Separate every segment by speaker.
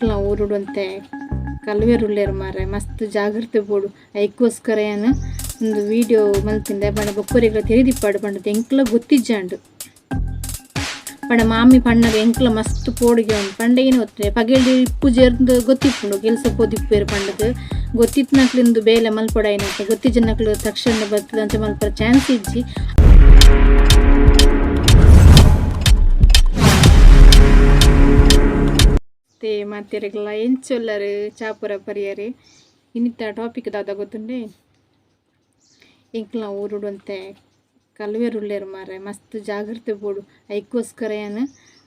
Speaker 1: ಎಂಕ್ಲ ಊರುಡುಂತೆ ಕಲ್ವೆರುಲ್ಲೇರು ಮಾರೆ ಮಸ್ತ್ ಜಾಗ್ರತೆ ಬೋಡು ಐಕ್ಕೋಸ್ಕರ ಏನು ಒಂದು ವಿಡಿಯೋ ಮಲ್ತಿಂದೆ ಬಣ್ಣ ಬೊಕ್ಕರಿಗಳ ತೆರಿದಿಪ್ಪಾಡು ಪಂಡದ ಎಂಕ್ಲ ಗೊತ್ತಿಜ್ಜಾಂಡು ಪಂಡ ಮಾಮಿ ಪಣ್ಣಗ ಎಂಕ್ಲ ಮಸ್ತ್ ಪೋಡಿಗೆ ಉಂಡು ಪಂಡಗಿನ ಹೊತ್ತರೆ ಪಗೇಳಿ ಇಪ್ಪು ಜೇರ್ದು ಗೊತ್ತಿಪ್ಪುಂಡು ಕೆಲಸ ಪೋದಿಪ್ಪೇರು ಪಂಡದು ಗೊತ್ತಿತ್ನಕ್ಲಿಂದು ಬೇಲೆ ಮಲ್ಪೊಡಾಯಿನಂತೆ ಗೊತ್ತಿಜ್ಜನಕ್ಲು ತಕ್ಷಣ ಬರ್ತದಂಚ ಮಲ್ಪರ ಚಾನ್ಸ್ ಇಜ್ಜಿ ಮಾತೆರೆಗ್ಲ ಎಂಚೊಲ್ಲರು ಚಾಪುರ ಪರಿಯರೆ ಇನ್ನಿತ್ತ ಟಾಪಿಕ್ ದಾದ ಗೊತ್ತುಂಡೆ ಎಂಕ್ಲ ಊರುಡುಂತೆ ಕಲ್ವೆರುಲ್ಲೇರು ಮಾರೆ ಮಸ್ತ್ ಜಾಗ್ರತೆ ಬೋಡು ಐಕ್ಕೋಸ್ಕರ ಏನು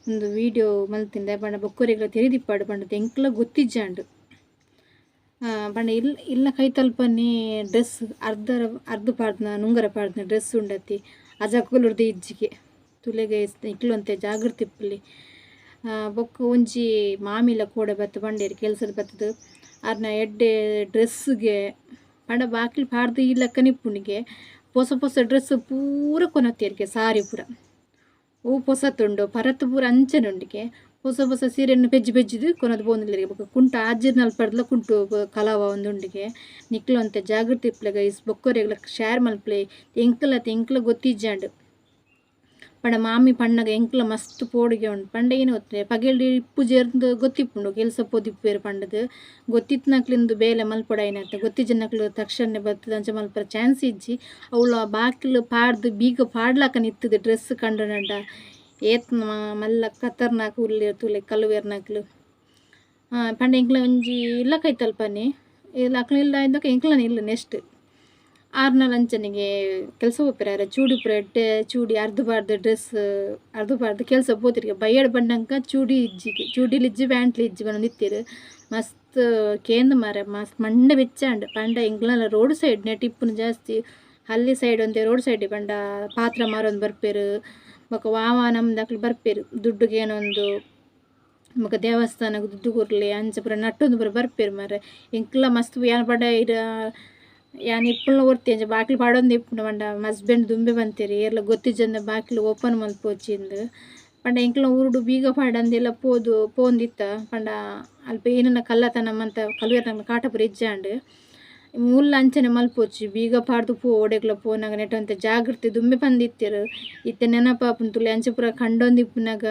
Speaker 1: ಒಂದು ವಿಡಿಯೋ ಮಲ್ತಿಂದೆ ಬಣ್ಣ ಬೊಕ್ಕರಿಗಳ ತೆರಿದಿಪ್ಪಾಡು ಪಂಡದ ಎಂಕ್ಲ ಗೊತ್ತಿಜ್ಜಾಂಡು ಪಂಡ ಇಲ್ಲ ಕೈ ತಲ್ಪನಿ ಡ್ರೆಸ್ ಅರ್ಧ ಪಾಡ್ನ ನುಂಗರ ಪಾಡ್ನ ಡ್ರೆಸ್ ಉಂಡತಿ ಅಜಾಕುಲುರ್ದು ಇಜ್ಜಿಗೆ ತುಲೆಗೆ ಇಕ್ಲು ಅಂತೆ ಜಾಗ್ರತೆ ಇಪ್ಪಲಿ ಬೊಕ್ಕ ಒಂಜಿ ಮಾಮಿಲ ಕೋಡೆ ಬತ್ತು ಬಂಡೇರಿ ಕೆಲಸದ ಬತ್ತದು ಅರ್ನ ಎಡ್ಡೆ ಡ್ರೆಸ್ಗೆ ಪಂಡ ಬಾಕಿಲು ಪಾಡ್ದು ಇಲ್ಲಕ್ಕ ನಿಪ್ಪುನಿಗೆ ಹೊಸ ಹೊಸ ಡ್ರೆಸ್ ಪೂರ ಕೊನತ್ತೇರಿಗೆ ಸಾರಿ ಪೂರ ಹೂ ಹೊಸತುಂಡು ಪರತ್ತು ಪೂರ ಅಂಚನುಂಡಿಗೆ ಹೊಸ ಹೊಸ ಸೀರೆಯನ್ನು ಬೆಜ್ಜಿದು ಕೊನದು ಬೋಂದಿಲ್ಲರಿಗೆ ಬೊಕ್ಕ ಕುಂಟ ಆಜಿರ್ನಲ್ಲಿ ಪಡ್ಲ ಕುಂಟು ಕಲಾವ ಒಂದುಂಡಿಗೆ ನಿಕ್ಲು ಅಂತೆ ಜಾಗೃತಿ ಇಪ್ಪಲೆ ಗೈಸ್ ಬೊಕ್ಕರೆಗ್ಲ ಶೇರ್ ಮಲ್ಪಲೆ ಎಂಕ್ಲ ಗೊತ್ತಿಜ್ಜಾಂಡು ಪಂಡ ಮಾಮಿ ಪಣ್ಣಗ ಎಂಕ್ಲ ಮಸ್ತ್ ಪೋಡಿಗೆ ಉಂಡು ಪಂಡಗಿನ ಹೊತ್ತರೆ ಪಗೇಳಿ ಇಪ್ಪು ಜೇರ್ದು ಗೊತ್ತಿಪ್ಪುಂಡು ಕೆಲಸ ಪೋದಿಪ್ಪೇರು ಪಂಡದು ಗೊತ್ತಿತ್ನಕ್ಲಿಂದು ಬೇಲೆ ಮಲ್ಪೊಡಾಯಿನಂತೆ ಗೊತ್ತಿಜ್ಜನಕ್ಲು ತಕ್ಷಣ ಬರ್ತದಂಚ ಮಲ್ಪರ ಚಾನ್ಸ್ ಇಜ್ಜಿ ಅವಳು ಬಾಕಿಲು ಪಾಡ್ದು ಬೀಗ ಪಾಡ್ಲಾಕ ನಿತ್ತದು ಡ್ರೆಸ್ ಕಂಡು ಏತ್ ಮಲ್ಲ ಖತರ್ನಾಕ್ ಉರ್ಲಿ ತುಲೆ ಕಲ್ವೇರ್ನಾಕ್ಲು ಪಂಡ ಎಂಕ್ಲ ಒಂಜಿ ಇಲ್ಲ ಕೈ ತಲ್ಪನಿ ಇಲ್ಲ ಅಕ್ಲು ಇಲ್ಲ ಇದ್ದಕ್ಕೆ ಎಂಕ್ಲನೇ ಇಲ್ಲ ನೆಕ್ಸ್ಟ್ ಆರ್ನಲ್ ಅಂಚನಿಗೆ ಕೆಲಸ ಹೋಗ್ಪಿರ ಚೂಡಿ ಎಡ್ಡೆ ಚೂಡಿ ಅರ್ಧಬಾರ್ದು ಡ್ರೆಸ್ ಅರ್ಧಬಾರ್ದು ಕೆಲಸ ಪೋತಿರಿಗೆ ಬಯ್ಯಡ್ ಬಂಡಂಕ ಚೂಡಿಲಿ ಇಜ್ಜಿ ಪ್ಯಾಂಟ್ಲಿ ಇಜ್ಜಿ ಬಂದು ನಿತ್ತೀರು ಮಸ್ತ್ ಕೇಂದು ಮಾರ ಮಸ್ತ್ ಮಂಡೆ ಬೆಚ್ಚಾಂಡು ಪಂಡ ಎಂಗ್ಲಲ್ಲ ರೋಡ್ ಸೈಡ್ ಟಿಪ್ಪುನು ಜಾಸ್ತಿ ಹಳ್ಳಿ ಸೈಡ್ ಒಂದೇ ರೋಡ್ ಸೈಡ್ ಪಂಡ ಪಾತ್ರ ಮಾರೊಂದು ಬರ್ಪೇರು ಬೊಕ್ಕ ವಾವ ನಮ್ದು ಬರ್ಪೇರು ದುಡ್ಡುಗೆ ಏನೊಂದು ಬೊಕ್ಕ ದೇವಸ್ಥಾನಕ್ಕೆ ದುಡ್ಡು ಕೊರ್ಲಿ ಅಂಚ ಪುರ ನಟ್ಟೊಂದು ಪುರ ಬರ್ಪೇರು ಮಾರ ಎಂಕ್ಲ ಮಸ್ತ್ ಯಾನ್ ಪಂಡ ಇಡ ಯಾನ್ ಇಪ್ಪುಳ್ನ ಓರ್ತಿ ಅಂಚ ಬಾಕಿಲು ಪಾಡೊಂದು ಇಪ್ಪುಂಡು ಪಂಡ ಹಸ್ಬೆಂಡ್ ದುಂಬೆ ಬಂತೇರಿ ಏರ್ಲ ಗೊತ್ತಿಜ್ಜಂದ ಬಾಕಿಲು ಓಪನ್ ಮಲ್ಪೋಚಿಂದು ಪಂಡ ಎಂಕ್ಲ ಊರುಡು ಬೀಗ ಪಾಡಂದೆಲ್ಲ ಪೋಂದಿತ್ತ ಪಂಡ ಅಲ್ಪ ಏನನ್ನ ಕಳ್ಳತನ ಮಂತ ಕಲ್ವೇರ್ನ ಕಾಟಪುರ ಇಜ್ಜಾಂಡು ಮುಲ್ಲ ಅಂಚನೆ ಮಲ್ಪೋಚಿ ಬೀಗ ಪಾಡ್ದು ಓಡೆಗ್ಲ ಪೋನಾಗ ನೆಟ್ಟಂತೆ ಜಾಗೃತಿ ದುಂಬೆ ಬಂದಿತ್ತೇರು ಇತ್ತೆ ನೆನಪಾಪುನ್ ತುಲೆ ಅಂಚೆ ಪುರ ಕಂಡೊಂದಿಪ್ಪುನಾಗ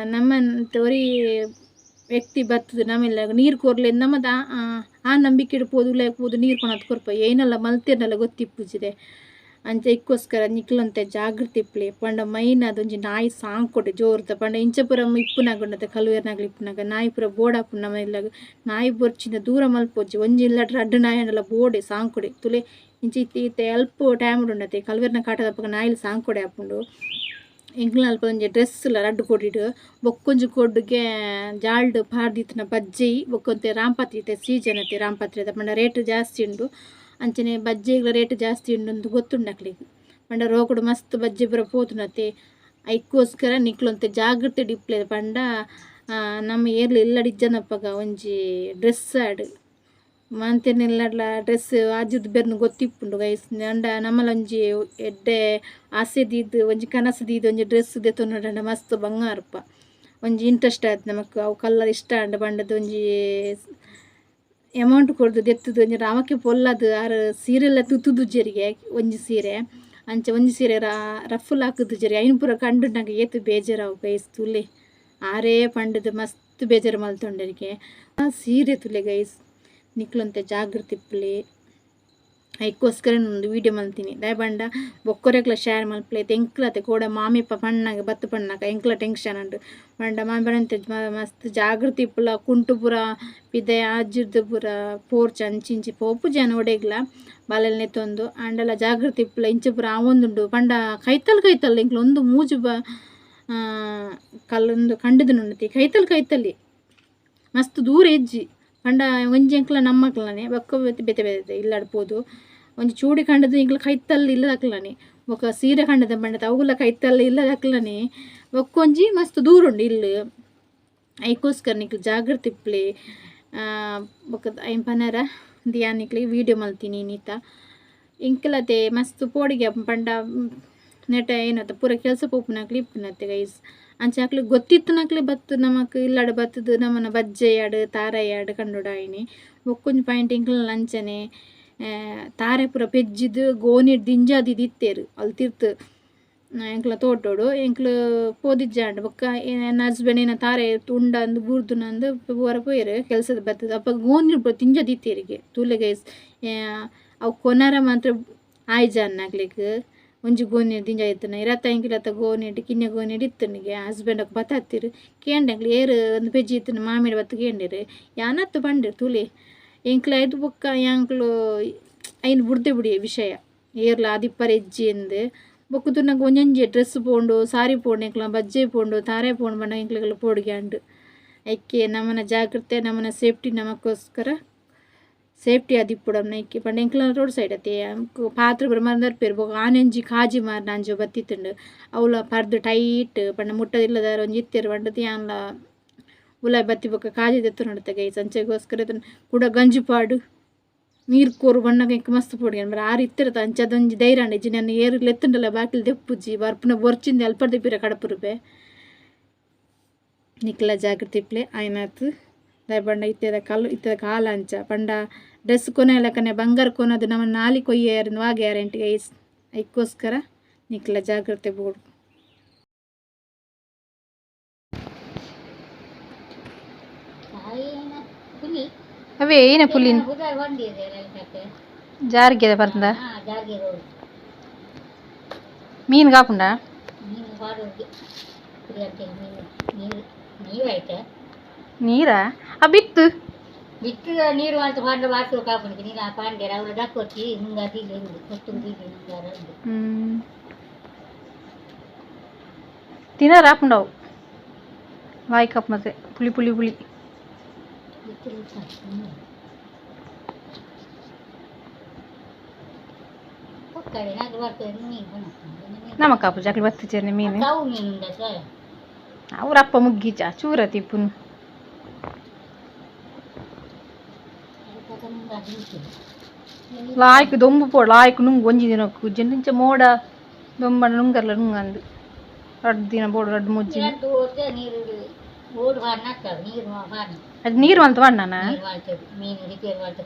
Speaker 1: ನಮ್ಮ ತೋರಿ ವ್ಯಕ್ತಿ ಬತ್ತದು ನಮ್ಮೆಲ್ಲ ನೀರು ಕೊರ್ಲೆ ನಮ್ಮದು ಆ ನಂಬಿಕೆ ಇಡ್ಬೋದು ಲೇకపోదు ನೀರು ಕೊನದು ಕೊರ್ಪ ಏನೆಲ್ಲ ಮಲ್ತಿರ್ನಲ್ಲ ಗೊತ್ತಿಪ್ಪುಜಿದೆ ಅಂಚ ಇಕ್ಕೋಸ್ಕರ ನಿಕ್ಲಂತೆ ಜಾಗೃತಿ ಇಪ್ಪಲಿ ಪಂಡ ಮೈನ್ ಅದೊಂಜಿ ನಾಯಿ ಸಾಂಗ್ ಕೊಟ್ಟೆ ಜೋರ್ದ ಪಂಡ ಇಂಚ ಪುರ ಇಪ್ಪುನಾಗ ಉಂಡತೆ ಕಲ್ವೇರ್ನಾಗ್ಲಿ ಇಪ್ಪುನಾಗ ನಾಯಿ ಪುರ ಬೋಡಾಪುನ ನಮ್ಮ ಇಲ್ಲಾಗ ನಾಯಿ ಬೊರ್ಚಿಂದ ದೂರ ಮಲ್ಪೋಜಿ ಒಂಜಿ ಇಲ್ಲಟ್ರ ಅಡ್ಡು ನಾಯಿ ಅಂಡಲ್ಲ ಬೋಡೆ ಸಾಂಗ್ ಕೊಡೆ ತುಲೆ ಇಂಚ ಇತ್ತೆ ಎಲ್ಪ ಟೈಮ್ ಉಂಡತೆ ಕಲ್ವೇರ್ನ ಕಾಟದಪ್ಪಗ ನಾಯಿಲ್ ಸಾಂಗ್ ಕೊಡೆ ಆಪುಂಡು ಎಂಕ್ಲ ಅಲ್ಪ ಒಂಜಿ ಡ್ರೆಸ್ ರಡ್ಡು ಕೊಡಿಡು ಬೊಕ್ಕೊಂಜಿ ಕೊಡ್ಡುಗೆ ಜಾಲ್ಡ್ ಪಾಡ್ದಿತ್ತಿನ ಬಜ್ಜಿ ಬೊಕ್ಕೊಂತೆ ರಾಂಪತ್ರಿ ಸೀಜನ್ ಅತ್ತೆ ರಾಂಪತ್ರಿ ಪಂಡ ರೇಟ್ ಜಾಸ್ತಿ ಉಂಡು ಅಂಚನೆ ಬಜ್ಜಿಗಳ ರೇಟ್ ಜಾಸ್ತಿ ಉಂಡು ಅಂತ ಗೊತ್ತುಂಡಕ್ಲಿಗೆ ಪಂಡ ರೋಕುಡು ಮಸ್ತ್ ಬಜ್ಜಿ ಪುರ ಪೋತುನತ್ತೆ ಐಕ್ಕೋಸ್ಕರ ನಿಕ್ಲೊಂತೆ ಜಾಗ್ರತೆ ಡಿಪ್ಲೆ ಪಂಡ ನಮ್ಮ ಏರ್ಲ ಇಲ್ಲಡಿಜ್ಜನಪ್ಪಗ ಒಂಜಿ ಡ್ರೆಸ್ ಆಡ್ ಮಂತೆನೆಲ್ಲ ಡ್ರೆಸ್ ಆಜುದು ಬೆರ್ನು ಗೊತ್ತಿಪ್ಪುಂಡು ಗೈಸ್ ಅಂಡ ನಮ್ಮಲ ಒಂಜಿ ಎಡ್ಡೆ ಆಸೆದಿದ್ದು ಒಂಜಿ ಕನಸದಿದ್ದು ಒಂಜಿ ಡ್ರೆಸ್ ದೆತ್ತೊಂಡ ಮಸ್ತ್ ಬಂಗಾರಪ್ಪ ಒಂಜಿ ಇಂಟ್ರೆಸ್ಟ್ ಆಯ್ತು ನಮಕ್ ಅವು ಕಲ್ಲರ್ ಇಷ್ಟ ಅಂಡ ಬಂಡದ ಒಂಜಿ ಅಮೌಂಟ್ ಕೊಡ್ದು ದೆತ್ತದು ಒಂಜಿ ರಾಮಕ್ಕೆ ಪೊಲ್ಲದು ಆರು ಸೀರೆಲ್ಲ ತುತ್ತುದು ಜರಿಗೆ ಒಂಜಿ ಸೀರೆ ಅಂಚೆ ಒಂಜಿ ಸೀರೆ ರಫುಲ್ ಹಾಕುದು ಜರಿ ಐನ್ ಪುರ ಕಂಡು ನಂಗೆ ಏತು ಬೇಜಾರಾವು ಗೈಸ್ ತುಲೆ ಆರೇ ಪಂಡದು ಮಸ್ತ್ ಬೇಜಾರು ಮಲ್ತೊಂಡರಿಗೆ ಆ ಸೀರೆ ತುಲೆ ಗೈಸ್ ನಿಕ್ಲಂತೆ ಜಾಗೃತಿ ಇಪ್ಪಲಿ ಐಕ್ಕೋಸ್ಕರ ಒಂದು ವೀಡಿಯೋ ಮಲ್ತೀನಿ ದಯಬಂಡ ಬೊಕ್ಕರೆಗ್ಲ ಶೇರ್ ಮಲ್ಪಲೆ ಎಂಕ್ಲತೆ ಕೋಡ ಮಾಮಿ ಪಣ್ಣಗೆ ಬತ್ತು ಪಣ್ಣಾಕ ಎಂಕ್ಲ ಟೆನ್ಷನ್ ಉಂಟು ಪಂಡ ಮಾಮಿ ಪಣ್ಣಂತೆ ಮಸ್ತ್ ಜಾಗೃತಿ ಇಪ್ಪಲ ಕುಂಟು ಪುರ ಪಿದೆ ಆಜಿರ್ದು ಪುರ ಪೋರ್ಚ್ ಅಂಚಿಂಚಿ ಪೋಪು ಜನ ಒಡೆಗ್ಲ ಬಾಲೆಲ್ ನೆತ್ತೊಂದು ಅಂಡಲ ಜಾಗೃತಿ ಇಪ್ಪಲ ಇಂಚ ಪುರ ಆವೊಂದುಂಡು ಪಂಡ ಕೈತಲ್ ಎಂಕ್ಲ ಒಂದು ಮೂಜು ಕಲ್ಲೊಂದು ಕಂಡದು ನುಂಡತಿ ಕೈತಲ್ ಮಸ್ತ್ ದೂರ ಎಜ್ಜಿ ಪಂಡ ಒಂಜಿ ಎಂಕ್ಲ ನಮ್ಮಕ್ಲನೆ ಬೊಕ್ಕ ಬೆತೆ ಇಲ್ಲಾಡ್ಬೋದು ಒಂಜಿ ಚೂಡಿ ಕಂಡದು ಎಂಕ್ಲ ಕೈತಲ್ಲಿ ಇಲ್ಲದಕ್ಲನೆ ಬೊಕ್ಕ ಸೀರೆ ಕಂಡದ ಬಂಡದ ಅವುಲ ಕೈತಲ್ಲಿ ಇಲ್ಲದಕ್ಲನೆ ಬೊಕ್ಕೊಂಜಿ ಮಸ್ತ್ ದೂರ ಉಂಡು ಇಲ್ಲು ಐಕೋಸ್ಕರ ನಿಕ್ಲು ಜಾಗೃತಿ ಇಪ್ಪಲಿ ಬೊಕ್ಕ ಐನ್ ಪನರ ದಿಯಾನಿಕ್ಲಿ ವೀಡಿಯೋ ಮಲ್ತೀನಿ ನೀತ ಇಂಕ್ಲತೆ ಮಸ್ತ್ ಪೋಡಿಗೆ ಪಂಡ ನೆಟ ಏನತ್ತ ಪೂರ ಕೆಲಸ ಪೋಪುನಾಕ್ಲಿ ಇಪ್ಪುನತ್ತೆ ಗೈಸ್ ಅಂಚಾಕ್ಲಿ ಗೊತ್ತಿತ್ತು ನಕ್ಲಿ ಬತ್ತು ನಮಕ್ ಇಲ್ಲಾಡು ಬತ್ತದು ನಮ್ಮನ ಬಜ್ಜೆಯಾಡು ತಾರಯ್ಯಾಡು ಕಂಡುಡಾಯಿನಿ ಬೊಕ್ಕೊಂಜಿ ಪಾಯಿಂಟ್ ಇಂಕ್ಲ ಅಂಚನೆ ತಾರೆ ಪೂರ ಪೆಜ್ಜಿದು ಗೋಣಿಡ್ ದಿಂಜಾದಿ ದಿತ್ತೇರು ಅಲ್ಲಿ ತಿರ್ತು ಎಂಕ್ಲ ತೋಟೋಡು ಎಂಕ್ಲು ಪೋದಿಜ್ಜಾಂಡು ಬೊಕ್ಕ ನನ್ನ ಹಸ್ಬೆಂಡ್ ಏನ ತಾರೆ ತುಂಡ ಅಂದು ಬೂರ್ದು ನಂದು ಪೂರ ಪೋಯರು ಕೆಲಸದ ಬರ್ತದೆ ಅಪ್ಪ ಗೋಣಿ ತಿಂಜ ದಿತ್ತೇರಿಗೆ ತೂಲೆಗೆ ಅವು ಕೊನಾರ ಮಾತ್ರ ಆಯ್ಜಾನ್ ಆಗ್ಲಿಕ್ಕೆ ಒಂಜಿ ಗೋಣಿ ದಿಂಜ ಇತ್ತನ ಇರತ್ತ ಎಂಕಿಲತ್ತ ಗೋಣಿ ಕಿನ್ನೆ ಗೋಣಿ ಇತ್ತನಿಗೆ ಹಸ್ಬೆಂಡಕ್ಕೆ ಬತ್ತಾತಿರು ಕೇಂಡೆಂಕ್ಲು ಏರು ಒಂದು ಪೆಜ್ಜಿ ಇತ್ತನ ಮಾಮಿಡಿ ಬತ್ತು ಕೇಂಡಿರು ಯಾನತ್ತು ಬಂದಿರು ತುಳಿ ಎಂಕ್ಲ ಐದು ಬೊಕ್ಕ ಯಾಂಕ್ಲು ಐನು ಬುಡ್ದೆ ಬಿಡಿ ವಿಷಯ ಏರ್ಲ ಆದಿಪ್ಪರ ಹೆಜ್ಜಿ ಎಂದು ಬೊಕ್ಕದು ನಂಗೆ ಒಂಜೊಂಜಿ ಡ್ರೆಸ್ ಪೋಂಡು ಸಾರಿ ಪೋಂಡು ಎಂಕ್ಲ ಬಜ್ಜೆ ಪೋಂಡು ತಾರೆ ಪೋಂಡು ಬಣ್ಣ ಎಂಕ್ಲೆಲ್ಲ ಪೋಡ್ಗ್ಯಾಂಡು ಐಕೆ ನಮ್ಮನ ಜಾಗ್ರತೆ ನಮ್ಮನ ಸೇಫ್ಟಿ ನಮಗೋಸ್ಕರ ಸೇಫ್ಟಿ ಅದಿಪ್ಪುಡಮ್ನ ಇಕ್ಕಿ ಪಂಡ ಎಂಕ್ಲ ರೋಡ್ ಸೈಡ್ ಅತ್ತೆ ಪಾತ್ರ ಮರಂದರ್ ಪೇರು ಬೊಕ ಆನೆಂಜಿ ಕಾಜಿ ಮಾರ್ ನಂಜು ಬತ್ತಿತ್ತುಂಡು ಅವಳ ಪರ್ದು ಟೈಟ್ ಪಂಡ ಮುಟ್ಟದಿಲ್ಲದ ಒಂಜಿ ಇತ್ತೇರು ಪಂಡದು ಯಾನ್ಲ ಉಲಾಯ್ ಬತ್ತಿ ಬೊಕ್ಕ ಕಾಜಿ ದೆತ್ತು ನಡತೆ ಗೈ ಸಂಚೆಗೋಸ್ಕರ ಕೂಡ ಗಂಜುಪಾಡು ನೀರು ಕೋರು ಬಣ್ಣಗೆ ಎಂಕ್ ಮಸ್ತ್ ಪೋಡಿ ಅಂದ್ರೆ ಆರು ಇತ್ತಿರತ್ತ ಅಂಚದೊಂಜಿ ಧೈರ್ಯ ಇಜ್ಜಿ ನನ್ನ ಏರು ಲೆತ್ತುಂಡಲ್ಲ ಬಾಕಿಲ್ ದೆಪ್ಪುಜ್ಜಿ ಬರ್ಪುನ ಬೊರ್ಚಿಂದ ಅಲ್ಪರ್ ದೆಪ್ಪಿರ ಕಡಪುರುಪೆ ನಿಕ್ಲ ಜಾಗ್ರತೆ ಇಪ್ಲೆ ಆಯ್ನಾತು ದಾಯ್ ಪಂಡ ಇತ್ತದ ಕಾಲ ಅಂಚ ಪಂಡ ಡ್ರೆಸ್ ಕೊನೆ ಲೆಕ್ಕನೆ ಬಂಗಾರ ಕೊನದು ನಮ್ಮ ನಾಲಿ ಕೊಯ್ಯಾರನ್ನು ವಾಗ್ಯಾರಂಟಿಗೆ ಐಕ್ಕೋಸ್ಕರ ನಿಕ್ಲ ಜಾಗ್ರತೆ ಬೋಡು ಅವೇ ಏನ ಪುಲಿನ್ ಜಾರ್ಗೆದ ಬರ್ದ ಮೀನು ಕಾಪುಂಡ ನೀರಾ ಬಿತ್ತು
Speaker 2: ಬಿತ್ತು ನೀರು ಅಂತ ಪಾಂಡ ಬಾಸು ಕಾಪುಂಡು ನೀರು ಆ ಪಾಂಡ್ಯಾರ ಅವ್ರ ದಕ್ಕೊಚ್ಚಿ ಹಿಂಗ ಅದಿಲ್ಲ ಕೊಟ್ಟು
Speaker 1: ತಿನ್ನರ ಹಾಪುಂಡವು ವಾಯ್ ಕಪ್ ಮತ್ತೆ ಪುಳಿ ಪುಳಿ ಪುಳಿ ನಮ್ಮ ಕಾಪು ಜಾಕ್ಲಿ ಬತ್ತಿಚೇನೆ ಮೀನು ಅವ್ರಪ್ಪ ಮುಗ್ಗಿಚ ಚೂರ ತಿಪ್ಪುನು ಲಾಯ್ಕ್ ದೊಂಬು ಪೋಡು ಲಾಯ್ಕ್ ನುಂಗು ಒಂಜಿ ದಿನಕ್ಕು ಜನಿಂಚ ಮೋಡ ದೊಂಬ ನುಂಗರ್ಲ ನುಂಗಂದು ರಡ್ಡು ದಿನ ಬೋಡು ರಡ್ಡು ಮುಜ್ಜಿ ಅದು ನೀರು ಅಂತ ಬಣ್ಣನ
Speaker 2: ಮೀನು ರಿಪೇರ್ ಮಾಡ್ತಾ